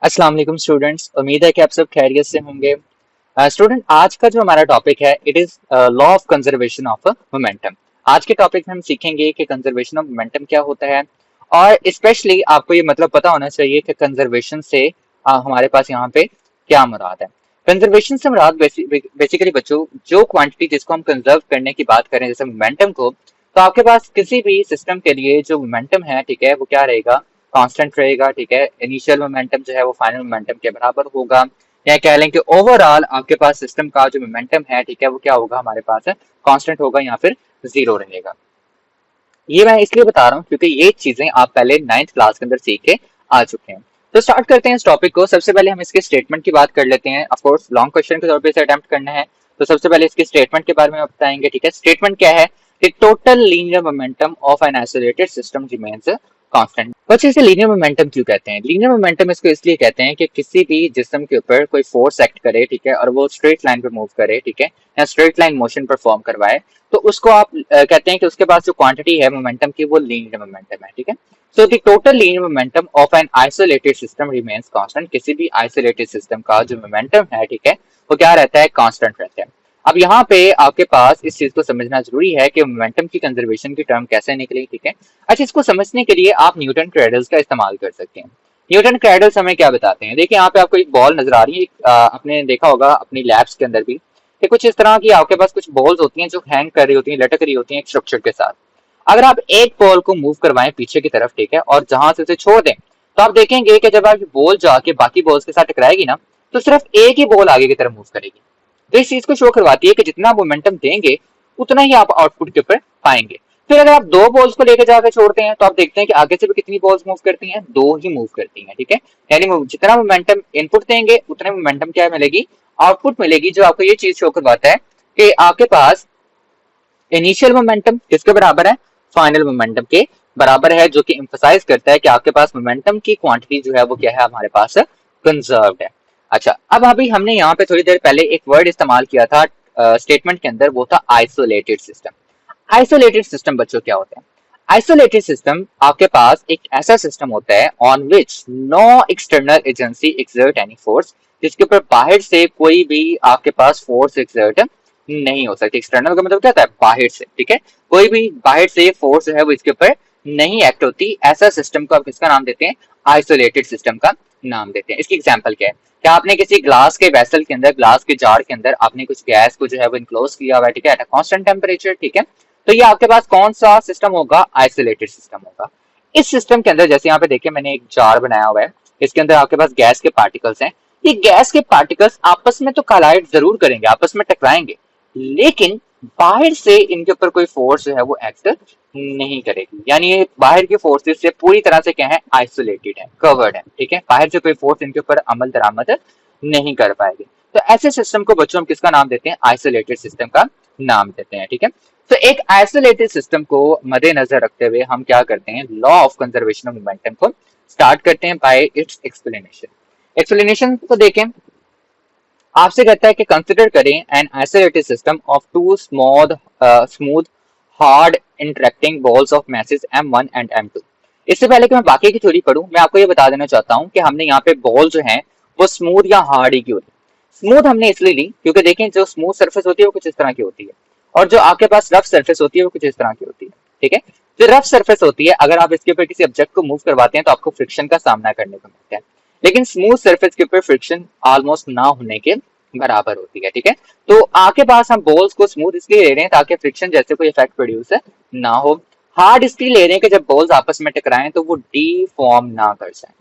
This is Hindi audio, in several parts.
अस्सलाम वालेकुम स्टूडेंट्स। उम्मीद है कि आप सब खैरियत से होंगे। स्टूडेंट, आज का जो हमारा टॉपिक है it is law of conservation of momentum. आज के टॉपिक में हम सीखेंगे कि कंजर्वेशन ऑफ मोमेंटम क्या होता है, और स्पेशली आपको ये मतलब पता होना चाहिए कि कंजर्वेशन से हमारे पास यहाँ पे क्या मुराद है। कंजर्वेशन से मुराद बेसिकली बच्चों जो क्वांटिटी जिसको हम कंजर्व करने की बात करें जैसे मोमेंटम को, तो आपके पास किसी भी सिस्टम के लिए जो मोमेंटम है, ठीक है, वो क्या रहेगा, कांस्टेंट रहेगा। ठीक है, इनिशियल मोमेंटम जो है वो फाइनल मोमेंटम के बराबर होगा, या कह लें कि ओवरऑल आपके पास सिस्टम का जो मोमेंटम है, ठीक है, वो क्या होगा, हमारे पास है कांस्टेंट होगा या फिर जीरो रहेगा। ये मैं इसलिए बता रहा हूँ क्योंकि ये चीजें आप पहले 9th क्लास के अंदर सीख के आ चुके हैं। तो स्टार्ट करते हैं इस टॉपिक को। सबसे पहले हम इसके स्टेटमेंट की बात कर लेते हैं। ऑफ कोर्स लॉन्ग क्वेश्चन के तौर पे इसे अटेम्प्ट करना है, तो सबसे पहले इसके स्टेटमेंट के बारे में आप बताएंगे। ठीक है, स्टेटमेंट क्या है कि total linear momentum of N isolated system remains constant. बच्चे इसे लीनियर मोमेंटम क्यों कहते हैं? लीनियर मोमेंटम इसको इसलिए कहते हैं कि किसी भी जिस्म के ऊपर कोई फोर्स एक्ट करे, ठीक है, और वो स्ट्रेट लाइन पे मूव करे, ठीक है, या स्ट्रेट लाइन मोशन परफॉर्म करवाए, तो उसको आप कहते हैं कि उसके पास जो क्वांटिटी है मोमेंटम की वो लीनियर मोमेंटम है। ठीक है, so the total linear momentum of N isolated system remains constant. किसी भी आइसोलेटेड सिस्टम का जो मोमेंटम है, ठीक है, वो क्या रहता है, कांस्टेंट रहता है। अब यहाँ पे आपके पास इस चीज को समझना जरूरी है कि मोमेंटम की कंजर्वेशन की टर्म कैसे निकली। ठीक है, अच्छा, इसको समझने के लिए आप न्यूटन क्रेडल्स का इस्तेमाल कर सकते हैं। न्यूटन क्रेडल्स हमें क्या बताते हैं? देखिए यहाँ पे आपको एक बॉल नजर आ रही है, आपने देखा होगा अपनी लैब्स के अंदर भी कि कुछ इस तरह की आपके पास कुछ बॉल्स होती हैं जो हैंग कर रही होती हैं, लटक रही होती हैं एक स्ट्रक्चर के साथ। अगर आप एक बॉल को मूव करवाएं पीछे की तरफ, ठीक है, और जहां से उसे छोड़ दें, तो आप देखेंगे कि जब आप बॉल जाके बाकी बॉल्स के साथ टकराएगी ना, तो सिर्फ एक ही बॉल आगे की तरफ मूव करेगी। तो इस चीज को शो करवाती है कि जितना मोमेंटम देंगे उतना ही आप आउटपुट के ऊपर पाएंगे। फिर अगर आप दो बॉल्स को लेकर जाकर छोड़ते हैं तो आप देखते हैं कि आगे से भी कितनी बॉल्स मूव करती हैं, दो ही मूव करती हैं। ठीक है, यानी जितना मोमेंटम इनपुट देंगे उतने मोमेंटम क्या मिलेगी, आउटपुट मिलेगी, जो आपको ये चीज शो करवाता है कि आपके पास इनिशियल मोमेंटम किसके बराबर है, फाइनल मोमेंटम के बराबर है, जो कि एम्फसाइज करता है कि आपके पास मोमेंटम की क्वांटिटी जो है वो क्या है, हमारे पास कंजर्व्ड है। अच्छा, अब अभी हमने यहाँ पे थोड़ी देर पहले एक वर्ड इस्तेमाल किया था स्टेटमेंट के अंदर, वो था आइसोलेटेड सिस्टम। आइसोलेटेड सिस्टम बच्चों क्या होता है? आइसोलेटेड सिस्टम आपके पास एक ऐसा सिस्टम होता है on which no external agency exert any force, जिसके ऊपर बाहर से कोई भी आपके पास फोर्स एक्सर्ट नहीं हो सकती। एक्सटर्नल का मतलब क्या होता है, बाहर से। ठीक है, कोई भी बाहर से फोर्स जो है वो इसके ऊपर नहीं एक्ट होती। ऐसा सिस्टम को आप किसका नाम देते हैं, आइसोलेटेड सिस्टम का नाम देते हैं। इसकी एग्जांपल क्या है? क्या आपने किसी ग्लास के वेसल के अंदर, ग्लास के जार के अंदर आपने कुछ गैस को जो है वो इनक्लोज किया हुआ है, ठीक है, एट अ कांस्टेंट टेम्परेचर। ठीक है, तो ये आपके पास कौन सा सिस्टम होगा, आइसोलेटेड सिस्टम होगा। इस सिस्टम के अंदर जैसे यहाँ पे देखिए मैंने एक जार बनाया हुआ है, इसके अंदर आपके पास गैस के पार्टिकल्स हैं। ये गैस के पार्टिकल्स आपस में तो कोलाइड जरूर करेंगे, आपस में टकराएंगे, लेकिन बाहर से इनके ऊपर कोई फोर्स जो है वो एक्ट नहीं करेगी। यानी ये बाहर की फोर्सेस से पूरी तरह से क्या है, आइसोलेटेड है, कवर्ड है। ठीक है, बाहर से कोई फोर्स इनके ऊपर अमल दरामद नहीं कर पाएगी। तो ऐसे सिस्टम को बच्चों हम किसका नाम देते हैं, आइसोलेटेड सिस्टम का नाम देते हैं। ठीक है, तो एक आइसोलेटेड सिस्टम को मद्देनजर रखते हुए हम क्या करते हैं, law of conservation of momentum को स्टार्ट करते हैं बाय इट्स एक्सप्लेनेशन। एक्सप्लेनेशन को देखें, आपसे कहता है कि कंसिडर करें an isolated system of two smooth hard interacting balls of masses m1 and m2। इससे पहले कि मैं बाकी की थ्योरी पढ़ूं, मैं आपको ये बता देना चाहता हूं कि हमने यहाँ पे बॉल जो है वो स्मूथ या हार्ड ही क्यों ली। स्मूथ हमने इसलिए ली क्योंकि देखें जो स्मूथ सरफेस होती है वो कुछ इस तरह की होती है, और जो आपके पास रफ सरफेस होती है वो कुछ इस तरह की होती है। ठीक है, जो रफ सरफेस होती है अगर आप इसके ऊपर किसी ऑब्जेक्ट को मूव करवाते हैं तो आपको फ्रिक्शन का सामना करने को मिलता है, लेकिन स्मूथ सरफेस के ऊपर फ्रिक्शन ऑलमोस्ट ना होने के बराबर होती है। ठीक है, तो आपके पास हम बॉल्स को स्मूथ इसलिए ले रहे हैं ताकि फ्रिक्शन जैसे कोई इफेक्ट प्रोड्यूस ना हो। हार्ड इसलिए ले रहे हैं कि जब बॉल्स आपस में टकराएं तो वो डीफॉर्म ना कर जाए।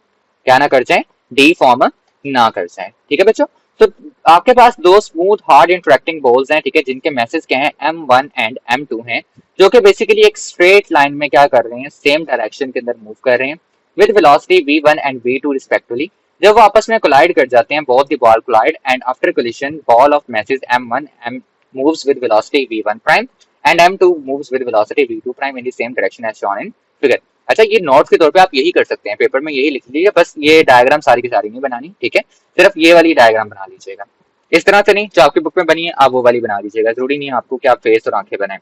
क्या ना कर जाए, डीफॉर्म ना कर जाए। ठीक है बच्चों, तो आपके पास दो स्मूथ हार्ड इंटरेक्टिंग बॉल्स हैं, ठीक है, जिनके मैसेज क्या हैं, m1 एंड m2 हैं, जो कि बेसिकली एक स्ट्रेट लाइन में क्या कर रहे हैं, सेम डायरेक्शन के अंदर मूव कर रहे हैं with velocity v1 and v2 respectively. जब वो आपस में कोलाइड कर जाते हैं, both the ball collide, and after collision ball of masses m1 m moves with velocity v1 prime and m2 moves with velocity v2 prime in the same direction as shown in figure। अच्छा, ये नोट्स के तौर पे आप यही कर सकते हैं, पेपर में यही लिख लीजिए, बस ये डायग्राम सारी की सारी नहीं बनानी। ठीक है, सिर्फ ये वाली डायग्राम बना लीजिएगा, इस तरह से नहीं, जो आपकी बुक में बनी है आप वो वाली बना लीजिएगा। जरूरी नहीं है आपको कि आप फेस और आंखें बनाएं,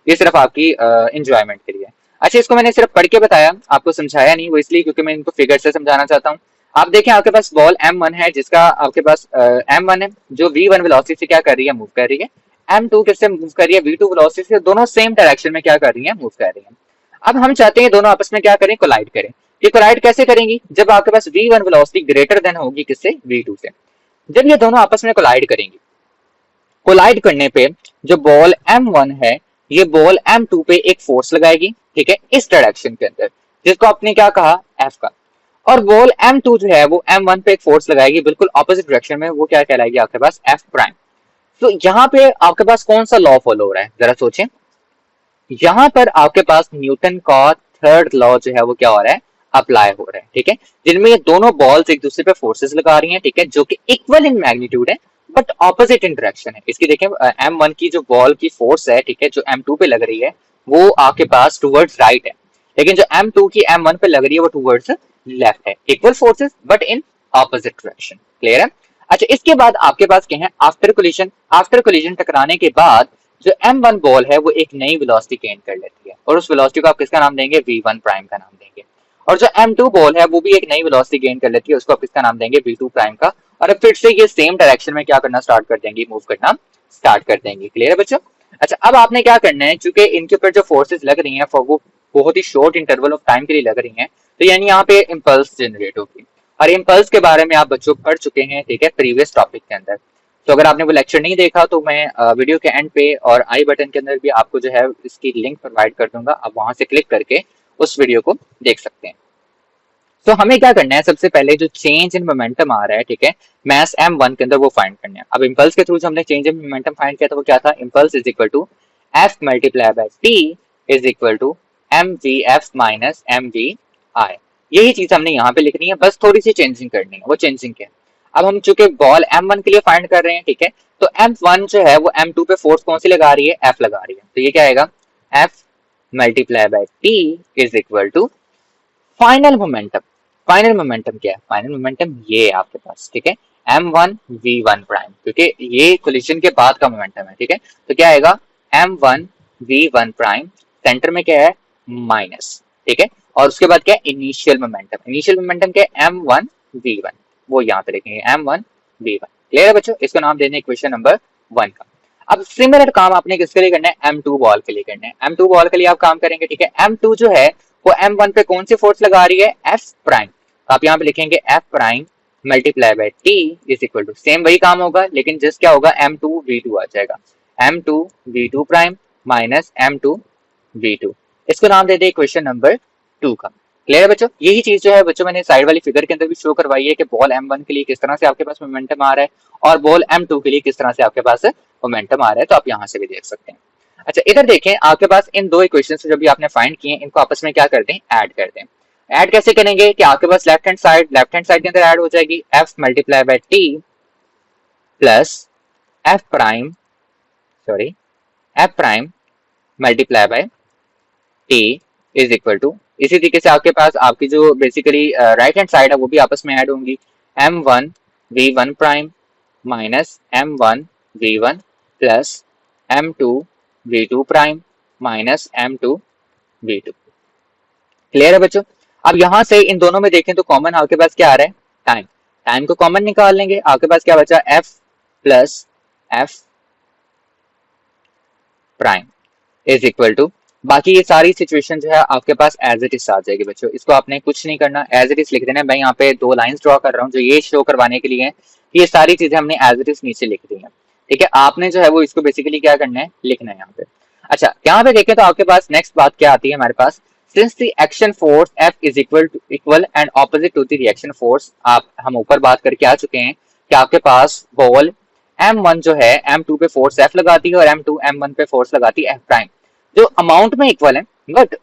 ये सिर्फ आपकी इंजॉयमेंट के लिए। अच्छा, इसको मैंने सिर्फ पढ़ के बताया, आपको समझाया नहीं, वो इसलिए क्योंकि मैं इनको फिगर से समझाना चाहता हूँ। आप देखें आपके पास बॉल m1 है जिसका आपके पास m1 है जो v1 वेलोसिटी से क्या कर रही है, मूव कर रही है। m2 किससे मूव कर रही है, v2 वेलोसिटी से। दोनों सेम डायरेक्शन में क्या कर रही है, मूव कर रही है। अब हम चाहते हैं दोनों आपस में क्या करें, कोलाइड करें। ये कोलाइड कैसे करेंगी, जब आपके पास v1 वेलोसिटी ग्रेटर देन होगी किससे, v2 से। जब ये दोनों आपस में कोलाइड करेंगी, कोलाइड करने पे जो बॉल m1 है ये बॉल m2 पे एक फोर्स लगाएगी, ठीक है, इस डायरेक्शन के अंदर, जिसको आपने क्या कहा, f का। और बॉल m2 जो है वो m1 पे एक फोर्स लगाएगी बिल्कुल ऑपोजिट डायरेक्शन में, वो क्या कहलाएगी आपके पास, f प्राइम। तो यहाँ पे आपके पास कौन सा लॉ फॉलो हो रहा है, जरा सोचें। यहाँ पर आपके पास न्यूटन का थर्ड लॉ जो है वो क्या हो रहा है, अप्लाई हो रहा है, ठीक है। जिनमें ये दोनों बॉल्स एक दूसरे पे फोर्सेस लगा रही हैं, ठीक है, जो कि इक्वल इन मैग्नीट्यूड है बट ऑपोजिट इन डायरेक्शन है। इसकी देखें m1 की जो बॉल की फोर्स है, ठीक है, जो m2 पे लग रही है वो आपके पास टूवर्ड्स राइट है, लेकिन जो m2 की m1 पे लग रही है वो टूवर्ड्स लेफ्ट है। Equal forces but in opposite direction. Clear है। अच्छा, इसके बाद आपके पास क्या है, आफ्टर कोलिजन। आफ्टर कोलिजन टकराने के बाद जो m1 बॉल है वो एक नई वेलोसिटी गेन कर लेती है, और उस वेलोसिटी को आप किसका नाम देंगे, v1 प्राइम का नाम देंगे। और जो m2 बॉल है वो भी एक नई वेलोसिटी गेन कर लेती है, उसको आप किसका नाम देंगे, v2 प्राइम का। और अब फिर से ये सेम डायरेक्शन में क्या करना स्टार्ट कर देंगे, मूव करना स्टार्ट कर देंगे। क्लियर है बच्चों। अच्छा, अब आपने क्या करना है, चूंकि इनके ऊपर जो फोर्सेस लग रही हैं वो बहुत ही शॉर्ट इंटरवल ऑफ टाइम के लिए लग रही हैं, तो यानी यहाँ पे इम्पल्स जनरेट होगी। और इम्पल्स के बारे में आप बच्चों पढ़ चुके हैं, ठीक है, प्रीवियस टॉपिक के अंदर। तो अगर आपने वो लेक्चर नहीं देखा तो मैं वीडियो के एंड पे और आई बटन के अंदर भी आपको जो है इसकी लिंक प्रोवाइड कर दूंगा, आप वहां से क्लिक करके उस वीडियो को देख सकते हैं। तो हमें क्या करना है, सबसे पहले जो चेंज इन मोमेंटम आ रहा है, ठीक है, मास m1 के अंदर, वो फाइंड करना है। अब इम्पल्स के थ्रू जो हमने चेंज इन मोमेंटम फाइंड किया था वो क्या था, impulse is equal to f multiply by t is equal to mvf minus mvi। यही चीज हमने यहाँ पे लिखनी है, बस थोड़ी सी चेंजिंग करनी है, वो चेंजिंग क्या है। अब हम चूंकि बॉल m1 के लिए फाइंड कर रहे हैं, ठीक है, तो m1 जो है वो m2 पे फोर्स कौन सी लगा रही है, f लगा रही है। तो ये क्या आएगा, f multiply by t is equal to final momentum. Final momentum क्या है, फाइनल मोमेंटम ये है आपके पास, ठीक है, m1 v1 प्राइम, क्योंकि ये कोलिजन के बाद का मोमेंटम है, ठीक है। तो क्या आएगा, m1 v1 प्राइम, सेंटर में क्या है, माइनस, ठीक है। और उसके बाद क्या है, इनिशियल मोमेंटम। इनिशियल मोमेंटम क्या है, m1 v1, वो यहाँ पे लिखेंगे m1 v1। क्लियर है बच्चों, इसको नाम देने क्वेश्चन नंबर 1 का। अब सिमिलर काम आपने किसके लिए करना है, m2 बॉल के लिए करना है। m2 बॉल के लिए आप काम करेंगे, ठीक है। m2 जो है वो m1 पे कौन सी फोर्स लगा रही है, f प्राइम। तो आप यहाँ पे लिखेंगे f prime multiply by t is equal to, same वही काम होगा लेकिन जस्ट क्या होगा, m2 v2 आ जाएगा, m2 v2 prime minus m2 v2। इसको नाम दे दे क्वेश्चन नंबर 2 का। क्लियर है बच्चों। यही चीज जो है बच्चों मैंने साइड वाली फिगर के अंदर भी शो करवाई है कि बॉल m1 के लिए किस तरह से आपके पास मोमेंटम आ रहा है और बॉल m2 के लिए किस तरह से आपके पास मोमेंटम आ रहा है, तो आप यहाँ से भी देख सकते हैं। अच्छा, इधर देखें आपके पास इन दो इक्वेशन जो भी आपने फाइंड किए इनको आपस में क्या कर दें, ऐड कर दें। ऐड कैसे करेंगे कि आपके पास लेफ्ट हैंड साइड के अंदर ऐड हो जाएगी f multiply by t plus f prime, sorry, f prime multiply by t is equal to, इसी तरीके से आपके पास आपकी जो बेसिकली राइट हैंड साइड है वो भी आपस में ऐड होंगी, m1 v1 prime minus m1 v1 plus m2 v2 prime minus m2 v2। Clear है बच्चों। अब यहां से इन दोनों में देखें तो कॉमन आपके पास क्या आ रहा है, टाइम। टाइम को कॉमन निकाल लेंगे, आपके पास क्या बचा, f plus f prime is equal to, बाकी ये सारी सिचुएशन जो है आपके पास एज इट इज आ जाएगी बच्चों। इसको आपने कुछ नहीं करना, एज इट इज लिख देना। मैं यहाँ पे दो लाइंस ड्रॉ कर रहा हूँ जो ये शो करवाने के लिए है कि ये सारी चीजें हमने एज इट इज नीचे लिख दी है, ठीक है। आपने जो है वो इसको बेसिकली क्या करना है, लिखना है यहाँ पे। अच्छा, यहाँ पे देखें तो आपके पास नेक्स्ट बात क्या आती है हमारे पास, since the action force F is equal and opposite to the reaction force. आप हम ऊपर बात करके आ चुके हैं कि आपके पास बॉल m1 जो है m2 पे फोर्स F लगाती है और m2 m1 पे फोर्स लगाती है F प्राइम, जो अमाउंट में इक्वल है बट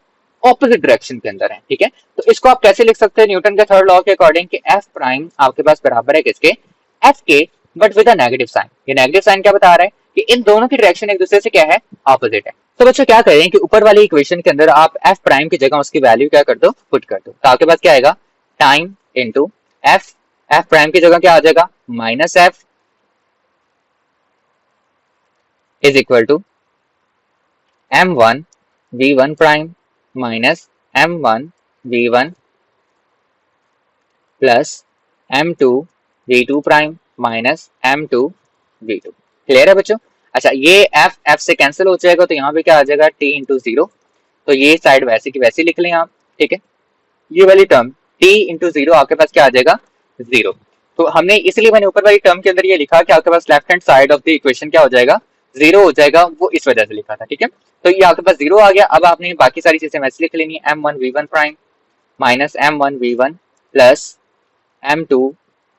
ऑपोजिट डायरेक्शन के अंदर है, ठीक है। तो इसको आप कैसे लिख सकते हैं, न्यूटन के थर्ड लॉ के अकॉर्डिंग कि F प्राइम आपके पास बराबर है किसके, F के, but with a negative sign. ये नेगेटिव साइन क्या बता रहा है कि इन दोनों की डायरेक्शन एक दूसरे से क्या है, ऑपोजिट है। तो बच्चों क्या करें कि ऊपर वाली इक्वेशन के अंदर आप F प्राइम की जगह उसकी वैल्यू क्या कर दो, पुट कर दो। तो आपके पास क्या आएगा, time into F, F prime की जगह क्या आ जाएगा, minus F is equal to m1 v1 prime minus m1 v1 plus m2 v2 prime minus m2 v2। Clear है बच्चों? अच्छा, ये f से कैंसिल हो जाएगा तो यहाँ पे क्या आ जाएगा t इंटू जीरो, तो ये साइड वैसे की वैसे लिख लें आप, ठीक है। ये वाली टर्म t इंटू जीरो आपके पास क्या आ जाएगा, जीरो। तो हमने इसलिए मैंने ऊपर वाली टर्म के अंदर ये लिखा कि आपके पास left hand side of the equation क्या हो जाएगा, जीरो हो जाएगा, वो इस वजह से लिखा था, ठीक है। तो ये आपके पास जीरो आ गया। अब आपने बाकी सारी चीजें वैसे लिख लेनी है, m1 v1 prime minus m1 v1 plus m2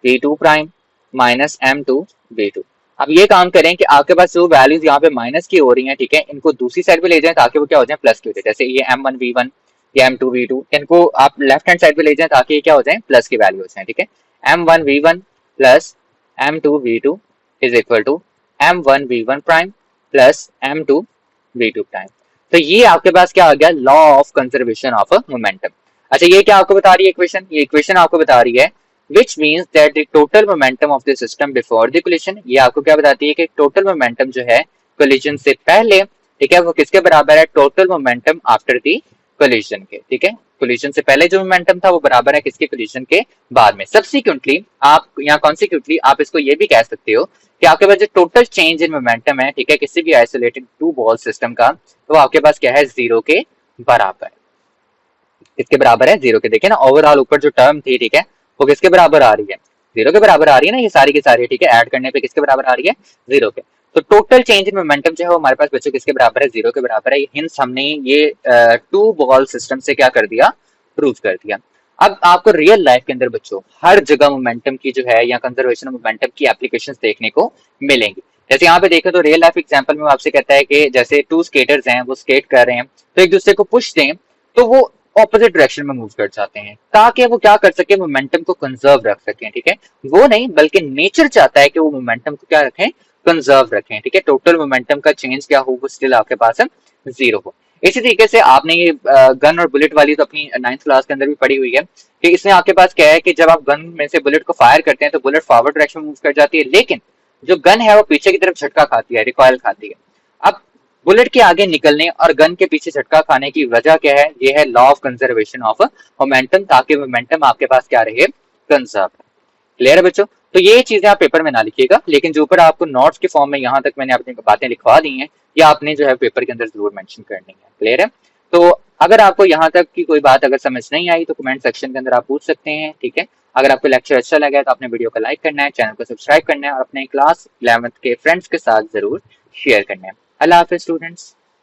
v2 prime minus m2 v2। अब ये काम करें कि आपके पास जो वैल्यूज यहाँ पे माइनस की हो रही हैं, ठीक है, इनको दूसरी साइड पे ले जाएं ताकि वो क्या हो जाए, प्लस की हो जाए। जैसे ये m1 v1 या m2 v2, इनको आप लेफ्ट हैंड साइड पे ले जाएं ताकि ये क्या हो जाए, प्लस की वैल्यू हो जाए, ठीक है। m1v1 plus m2v2 is equal to m1v1 prime plus m2v2 prime. तो ये आपके पास क्या आ गया, law of conservation of momentum. अच्छा, ये क्या आपको बता रही है इक्वेशन, ये इक्वेशन आपको बता रही है which means that the total momentum of the system before the collision, ये आपको क्या बताती है कि टोटल मोमेंटम जो है कोलिजन से पहले, ठीक है, वो किसके बराबर है, total momentum after the collision के, ठीक है। कोलिजन से पहले जो मोमेंटम था वो बराबर है किसके, कोलिजन के बाद में। सब्सिक्वेंटली आप यहाँ कॉन्सिक्वेंटली आप इसको ये भी कह सकते हो कि आपके पास जो टोटल चेंज इन मोमेंटम है, ठीक है, किसी भी आइसोलेटेड टू बॉल सिस्टम का, तो आपके पास क्या है, जीरो के बराबर। किसके बराबर है, जीरो के। देखिए ना, ओवरऑल ऊपर जो टर्म थी, ठीक है, वो किसके बराबर आ रही है, जीरो के बराबर आ रही है ना, ये सारी की सारी, ठीक है, ऐड करने पे किसके बराबर आ रही है, जीरो के। तो टोटल चेंज इन मोमेंटम जो है वो हमारे पास बच्चों किसके बराबर है, जीरो के बराबर है। हिंस हमने ये टू बॉल सिस्टम से क्या कर दिया, प्रूव कर दिया। अब आपको रियल लाइफ के अंदर बच्चों हर जगह मोमेंटम की जो है या कंजर्वेशन ऑफ मोमेंटम की एप्लीकेशंस देखने को मिलेंगी। जैसे यहाँ पे देखें तो रियल लाइफ एग्जांपल में आपसे कहता है कि जैसे टू स्केटर्स हैं, वो स्केट कर रहे हैं, तो एक दूसरे को पुश दें तो वो ऑपोजिट डायरेक्शन में मूव कर जाते हैं ताकि वो क्या कर सके, मोमेंटम को कंजर्व रख सकें, ठीक है। वो नहीं बल्कि नेचर चाहता है कि वो मोमेंटम को क्या रखें, कंजर्व रखें, ठीक है। टोटल मोमेंटम का चेंज क्या हो, वो स्टिल आपके पास जीरो हो। इसी तरीके से आपने ये गन और बुलेट वाली तो अपनी 9th क्लास के अंदर भी पढ़ी हुई है कि इसमें आपके पास क्या है कि जब आप गन में से बुलेट को फायर करते हैं तो बुलेट फॉरवर्ड डायरेक्शन में मूव कर जाती है, लेकिन जो गन है वो पीछे की तरफ झटका खाती है, रिकॉयल खाती है। अब बुलेट के आगे निकलने और गन के पीछे झटका खाने की वजह क्या है, ये है law of conservation of momentum, ताकि मोमेंटम आपके पास क्या रहे, कंजर्व। क्लियर है बच्चों? तो ये चीजें आप पेपर में ना लिखिएगा, लेकिन जो ऊपर आपको नोट्स के फॉर्म में यहाँ तक मैंने अपनी बातें लिखवा दी हैं, ये आपने जो है पेपर के अंदर जरूर मेंशन करनी है। क्लियर है? तो अगर आपको यहाँ तक की कोई बात अगर समझ नहीं आई तो कमेंट सेक्शन के अंदर आप पूछ सकते हैं, ठीक है। अगर आपको लेक्चर अच्छा लगा तो आपने वीडियो को लाइक करना है, चैनल को सब्सक्राइब करना है और अपने क्लास 11th के फ्रेंड्स के साथ जरूर शेयर करना है। अल्लाह हाफिज स्टूडेंट्स।